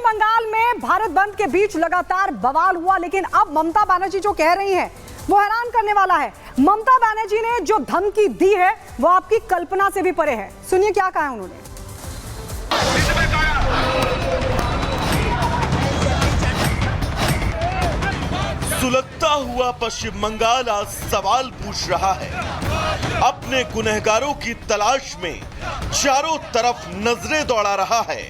बंगाल में भारत बंद के बीच लगातार बवाल हुआ, लेकिन अब ममता बनर्जी जो कह रही हैं वो हैरान करने वाला है। ममता बनर्जी ने जो धमकी दी है वो आपकी कल्पना से भी परे है। सुनिए क्या कहा है उन्होंने। सुलगता हुआ पश्चिम बंगाल आज सवाल पूछ रहा है। अपने गुनहगारों की तलाश में चारों तरफ नजरें दौड़ा रहा है।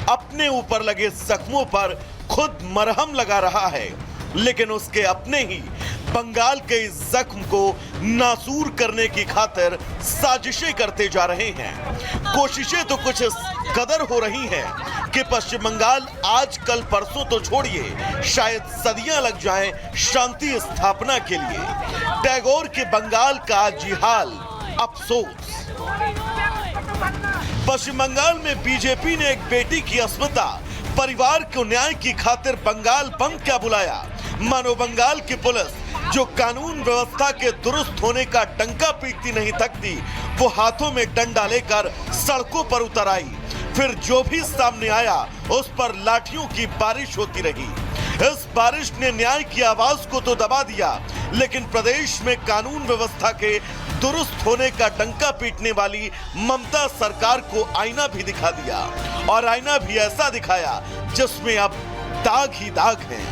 अपने ऊपर लगे जख्मों पर खुद मरहम लगा रहा है, लेकिन उसके अपने ही बंगाल के इस जख्म को नासूर करने की खातिर साजिशें करते जा रहे हैं। कोशिशें तो कुछ इस कदर हो रही हैं कि पश्चिम बंगाल आज कल परसों तो छोड़िए, शायद सदियां लग जाएं शांति स्थापना के लिए। टैगोर के बंगाल का आज ये हाल, अफसोस। पश्चिम बंगाल में बीजेपी ने एक बेटी की अस्मिता, परिवार को न्याय की खातिर बंगाल बंद क्या बुलाया। मानो बंगाल की पुलिस जो कानून व्यवस्था के दुरुस्त होने का डंका पीटती नहीं थकती, वो हाथों में डंडा लेकर सड़कों पर उतर आई। फिर जो भी सामने आया उस पर लाठियों की बारिश होती रही। इस बारिश ने न्याय की आवाज को तो दबा दिया, लेकिन प्रदेश में कानून व्यवस्था के दुरुस्त होने का डंका पीटने वाली ममता सरकार को आईना भी दिखा दिया, और आईना भी ऐसा दिखाया जिसमें अब दाग ही दाग हैं।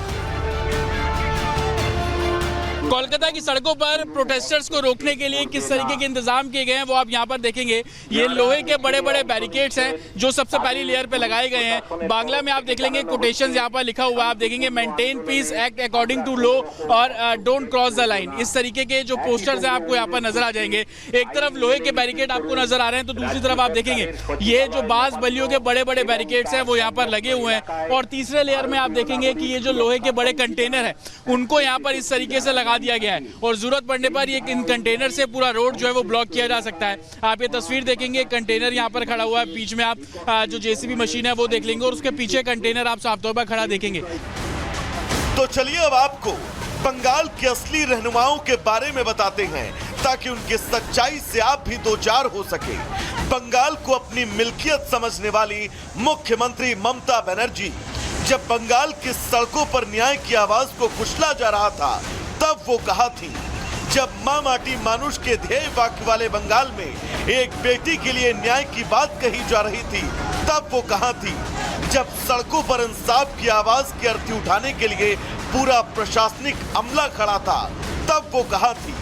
कोलकाता की सड़कों पर प्रोटेस्टर्स को रोकने के लिए किस तरीके के इंतजाम किए गए हैं वो आप यहाँ पर देखेंगे। ये लोहे के बड़े बड़े बैरिकेड्स हैं जो सबसे पहली लेयर पे लगाए गए हैं। बांग्ला में आप देख लेंगे कोटेशंस यहाँ पर लिखा हुआ है, आप देखेंगे maintain peace, act according to law और डोंट क्रॉस द लाइन। इस तरीके के जो पोस्टर्स हैं आपको यहाँ पर नजर आ जाएंगे। एक तरफ लोहे के बैरिकेड आपको नजर आ रहे हैं तो दूसरी तरफ आप देखेंगे ये जो बांस बल्लियों के बड़े बड़े बैरिकेड्स हैं वो यहाँ पर लगे हुए हैं। और तीसरे लेयर में आप देखेंगे कि ये जो लोहे के बड़े कंटेनर है उनको यहाँ पर इस तरीके से लगा दिया गया है, और जरूरत पड़ने पर ये इन कंटेनर से पूरा रोड जो है वो ब्लॉक किया जा सकता है। आप ये तस्वीर देखेंगे, कंटेनर यहाँ पर खड़ा हुआ है, बीच में आप जो जेसीबी मशीन है वो देख लेंगे, और उसके पीछे कंटेनर आप साफ तौर पर खड़ा देखेंगे। तो चलिए अब आपको बंगाल के असली रहनुमाओं के बारे में बताते हैं, ताकि उनकी सच्चाई से आप भी दो चार हो सके। बंगाल को अपनी मिल्कियत समझने वाली मुख्यमंत्री ममता बनर्जी जब बंगाल की सड़कों पर न्याय की आवाज को कुचला जा रहा था, तब वो कहा थी। जब मां माटी मानुष के ध्येय वाक्य वाले बंगाल में एक बेटी के लिए न्याय की बात कही जा रही थी, तब वो कहा थी। जब सड़कों पर इंसाफ की आवाज की अर्थी उठाने के लिए पूरा प्रशासनिक अमला खड़ा था, तब वो कहा थी।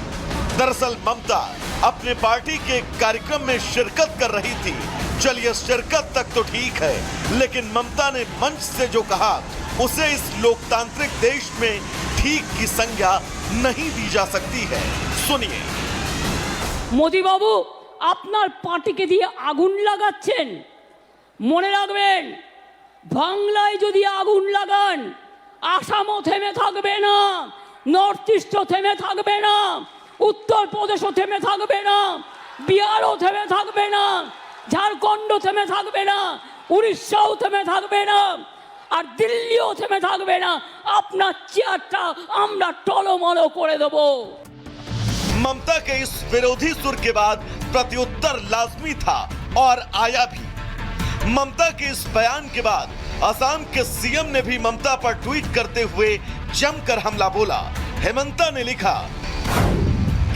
दरअसल ममता अपने पार्टी के कार्यक्रम में शिरकत कर रही थी। चलिए शिरकत तक तो ठीक है, लेकिन ममता ने मंच से जो कहा उसे इस लोकतांत्रिक देश में ठीक की संज्ञा नहीं दी जा सकती है। सुनिए। मोदी बाबू আপনার পার্টিকে দিয়ে আগুন লাগাচ্ছেন, মনে রাখবেন বাংলায় যদি আগুন লাগান আসামও থেমে থাকবে না, নর্থ ইস্টও থেমে থাকবে না, উত্তর প্রদেশও থেমে থাকবে না, বিহারও থেমে থাকবে না, ঝাড়খণ্ডও থেমে থাকবে না, উড়িষ্যাও থেমে থাকবে না, আর দিল্লিও থেমে থাকবে না। আপনার চেয়ারটা আমরা টলমলো করে দেব। ममता के इस विरोधी सुर के बाद प्रत्युत्तर लाजमी था और आया भी। ममता के इस बयान के बाद असम के सीएम ने भी ममता पर ट्वीट करते हुए जमकर हमला बोला। हेमंता ने लिखा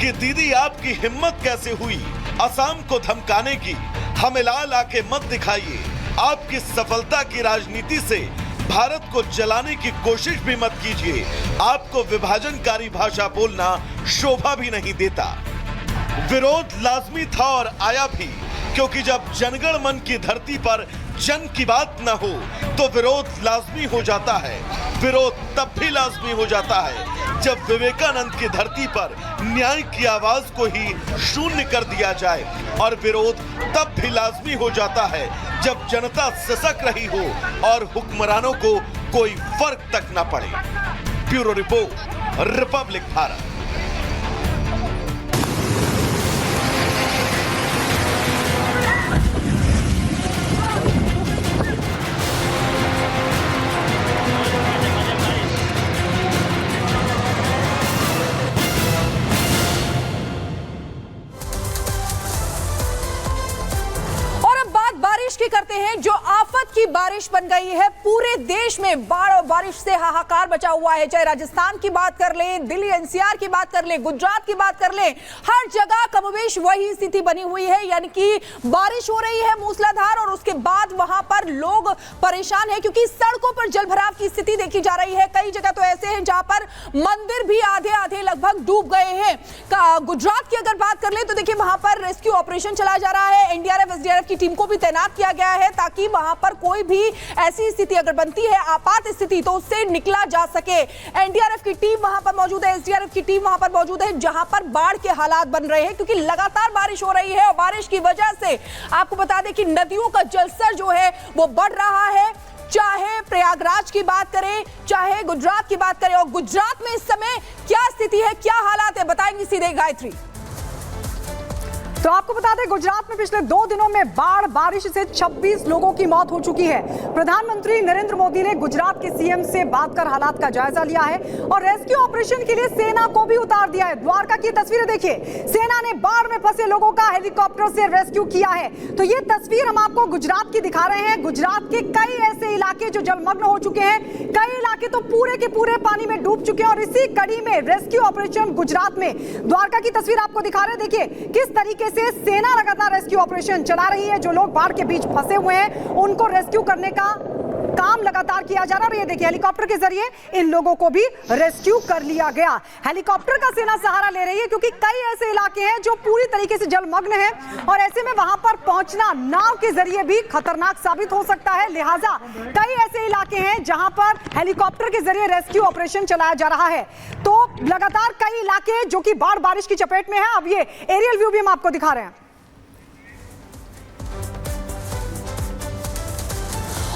कि दीदी आपकी हिम्मत कैसे हुई असम को धमकाने की, हमें लाल आके मत दिखाइए। आपकी सफलता की राजनीति से भारत को जलाने की कोशिश भी मत कीजिए। आपको विभाजनकारी भाषा बोलना शोभा भी नहीं देता। विरोध लाजमी था और आया भी, क्योंकि जब जनगण मन की धरती पर जन की बात न हो तो विरोध लाजमी हो जाता है। विरोध तब भी लाजमी हो जाता है जब विवेकानंद की धरती पर न्याय की आवाज को ही शून्य कर दिया जाए, और विरोध तब भी लाजमी हो जाता है जब जनता सिसक रही हो और हुक्मरानों को कोई फर्क तक न पड़े। Bureau report, Republic Bharat. करते हैं जो आफत की बारिश बन गई है। पूरे देश में बाढ़ और बारिश से हाहाकार मचा हुआ है। चाहे राजस्थान की बात कर लें, दिल्ली एनसीआर की बात कर लें, गुजरात की बात कर लें, हर जगह कमोबेश वही स्थिति बनी हुई है। यानी कि बारिश हो रही है मूसलाधार और उसके बाद वहां पर लोग परेशान हैं क्योंकि सड़कों पर जलभराव की स्थिति देखी जा रही है। कई जगह तो ऐसे हैं जहां पर मंदिर भी आधे आधे लगभग डूब गए हैं। गुजरात की अगर बात कर ले तो देखिए वहां पर रेस्क्यू ऑपरेशन चलाया जा रहा है। एनडीआरएफ एसडीआरएफ की टीम को भी तैनात किया गया है ताकि वहां पर कोई भी ऐसी स्थिति अगर बनती है, आपात स्थिति, तो उससे निकला जा सके। एनडीआरएफ की टीम वहां पर मौजूद है, एसडीआरएफ की टीम वहां पर मौजूद है जहां पर बाढ़ के हालात बन रहे हैं क्योंकि लगातार बारिश हो रही है और बारिश की वजह से आपको बता दें कि नदियों का जलस्तर जो है वो बढ़ रहा है। चाहे प्रयागराज की बात करें, चाहे गुजरात की बात करें, और गुजरात में इस समय क्या स्थिति है, क्या हालात है, बताएंगी सीधे गायत्री। तो आपको बता दें गुजरात में पिछले 2 दिनों में बाढ़ बारिश से 26 लोगों की मौत हो चुकी है। प्रधानमंत्री नरेंद्र मोदी ने गुजरात के सीएम से बात कर हालात का जायजा लिया है और रेस्क्यू ऑपरेशन के लिए सेना को भी उतार दिया है। द्वारका की तस्वीरें देखिए, सेना ने बाढ़ में फंसे लोगों का हेलीकॉप्टर से रेस्क्यू किया है। तो ये तस्वीर हम आपको गुजरात की दिखा रहे हैं। गुजरात के कई ऐसे इलाके जो जलमग्न हो चुके हैं, कई इलाके तो पूरे के पूरे पानी में डूब चुके हैं और इसी कड़ी में रेस्क्यू ऑपरेशन गुजरात में द्वारका की तस्वीर आपको दिखा रहे हैं। देखिए किस तरीके से सेना लगातार रेस्क्यू ऑपरेशन चला रही है। जो लोग बाढ़ के बीच फंसे हुए हैं उनको रेस्क्यू करने का काम लगातार किया जा रहा है। और ये देखिए हेलीकॉप्टर के जरिए इन लोगों को भी रेस्क्यू कर लिया गया। हेलीकॉप्टर का सेना सहारा ले रही है क्योंकि कई ऐसे इलाके हैं जो पूरी तरीके से जलमग्न हैं और ऐसे में वहां पर पहुंचना नाव के जरिए भी खतरनाक साबित हो सकता है। लिहाजा कई ऐसे इलाके हैं जहां पर हेलीकॉप्टर के जरिए रेस्क्यू ऑपरेशन चलाया जा रहा है। तो लगातार कई इलाके जो कि बाढ़ बारिश की चपेट में है। अब ये एरियल व्यू भी हम आपको दिखा रहे हैं।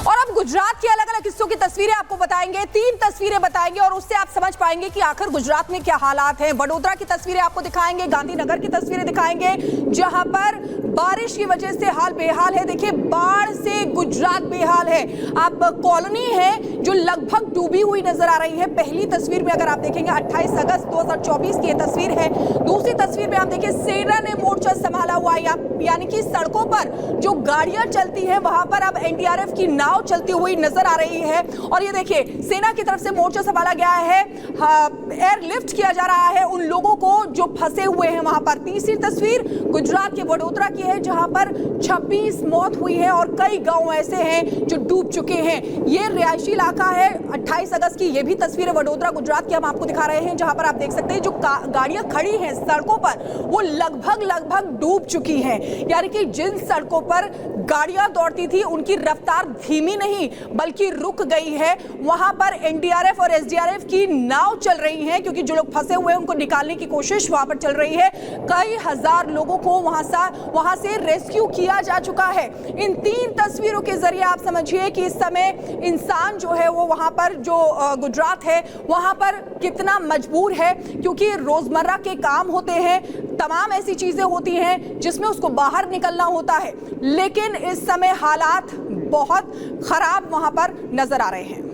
और अब गुजरात के अलग अलग हिस्सों की तस्वीरें आपको बताएंगे, 3 तस्वीरें बताएंगे और उससे आप समझ पाएंगे कि आखिर गुजरात में क्या हालात हैं। वडोदरा की तस्वीरें आपको दिखाएंगे, गांधीनगर की तस्वीरें दिखाएंगे जहां पर बारिश की वजह से हाल बेहाल है। देखिए बाढ़ से गुजरात बेहाल है। आप कॉलोनी है जो लगभग डूबी हुई नजर आ रही है। पहली तस्वीर में अगर आप देखेंगे 28 अगस्त 2024 की तस्वीर है। दूसरी तस्वीर में आप देखिए सेना ने मोर्चा संभाला हुआ है, यानी कि सड़कों पर जो गाड़ियां चलती है वहां पर अब एनडीआरएफ की नाव चलती हुई नजर आ रही है। और ये देखिए सेना की तरफ से मोर्चा संभाला गया है, एयरलिफ्ट किया जा रहा है उन लोगों को जो फंसे हुए हैं वहां पर। तीसरी तस्वीर गुजरात के वडोदरा की है जहां पर 26 मौत हुई है और कई गांव ऐसे हैं जो डूब चुके हैं। ये रिहायशी इलाका है। 28 अगस्त की ये भी तस्वीरें वडोदरा गुजरात की हम आपको दिखा रहे हैं जहां पर आप देख सकते हैं जो गाड़ियां खड़ी हैं सड़कों पर वो लगभग डूब चुकी हैं। यानी कि जिन सड़कों पर गाड़ियां दौड़ती थी उनकी रफ्तार धीमी नहीं बल्कि रुक गई है। वहां पर एनडीआरएफ और एसडीआरएफ की नाव चल रही है क्योंकि जो लोग फंसे हुए हैं उनको निकालने की कोशिश वहां पर चल रही है। कई हजार लोगों को वहां से रेस्क्यू किया जा चुका है। इन 3 तस्वीरों के जरिए आप समझिए कि इस समय इंसान जो है वो वहां पर जो गुजरात है वहां पर कितना मजबूर है क्योंकि रोजमर्रा के काम होते हैं, तमाम ऐसी चीजें होती हैं जिसमें उसको बाहर निकलना होता है, लेकिन इस समय हालात बहुत खराब वहां पर नजर आ रहे हैं।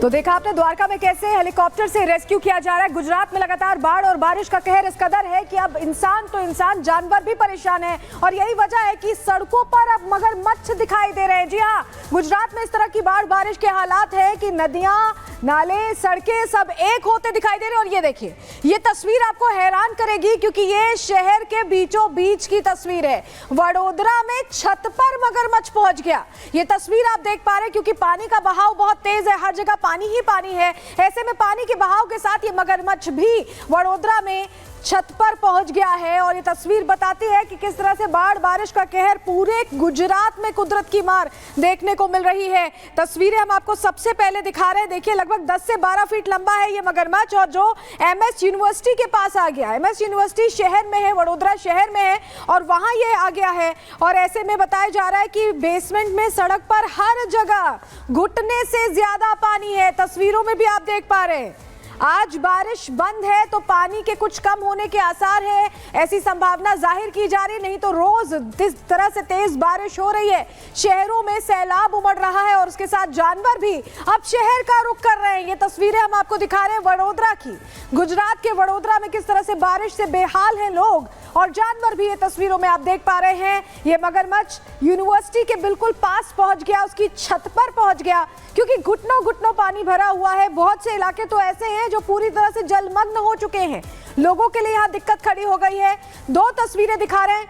तो देखा आपने द्वारका में कैसे हेलीकॉप्टर से रेस्क्यू किया जा रहा है। गुजरात में लगातार बाढ़ और बारिश का कहर इस कदर है कि अब इंसान तो इंसान, जानवर भी परेशान है और यही वजह है कि सड़कों पर अब मगरमच्छ दिखाई दे रहे हैं। जी हाँ, गुजरात में इस तरह की बाढ़ बारिश के हालात है कि नदियां, नाले, सड़कें सब एक होते दिखाई दे रहे हैं। और ये देखिए ये तस्वीर आपको हैरान करेगी क्योंकि ये शहर के बीचों बीच की तस्वीर है। वडोदरा में छत पर मगरमच्छ पहुंच गया। ये तस्वीर आप देख पा रहे हैं क्योंकि पानी का बहाव बहुत तेज है, हर जगह पानी ही पानी है। ऐसे में पानी के बहाव के साथ ये मगरमच्छ भी वडोदरा में छत पर पहुंच गया है। और ये तस्वीर बताती है कि किस तरह से बाढ़ बारिश का कहर पूरे गुजरात में कुदरत की मार देखने को मिल रही है। तस्वीरें हम आपको सबसे पहले दिखा रहे हैं। देखिए लगभग 10 से 12 फीट लंबा है ये मगरमच्छ और जो एमएस यूनिवर्सिटी के पास आ गया। एमएस यूनिवर्सिटी शहर में है, वडोदरा शहर में है और वहां ये आ गया है। और ऐसे में बताया जा रहा है कि बेसमेंट में सड़क पर हर जगह घुटने से ज्यादा पानी है। तस्वीरों में भी आप देख पा रहे हैं आज बारिश बंद है तो पानी के कुछ कम होने के आसार है, ऐसी संभावना जाहिर की जा रही, नहीं तो रोज जिस तरह से तेज बारिश हो रही है शहरों में सैलाब उमड़ रहा है और उसके साथ जानवर भी अब शहर का रुख कर रहे हैं। ये तस्वीरें हम आपको दिखा रहे हैं वडोदरा की, गुजरात के वडोदरा में किस तरह से बारिश से बेहाल हैं लोग और जानवर भी। ये तस्वीरों में आप देख पा रहे हैं, ये मगरमच्छ यूनिवर्सिटी के बिल्कुल पास पहुंच गया, उसकी छत पर पहुंच गया क्योंकि घुटनों घुटनों पानी भरा हुआ है। बहुत से इलाके तो ऐसे हैं जो पूरी तरह से जलमग्न हो चुके हैं, लोगों के लिए यहाँ दिक्कत खड़ी हो गई है। दो तस्वीरें दिखा रहे हैं,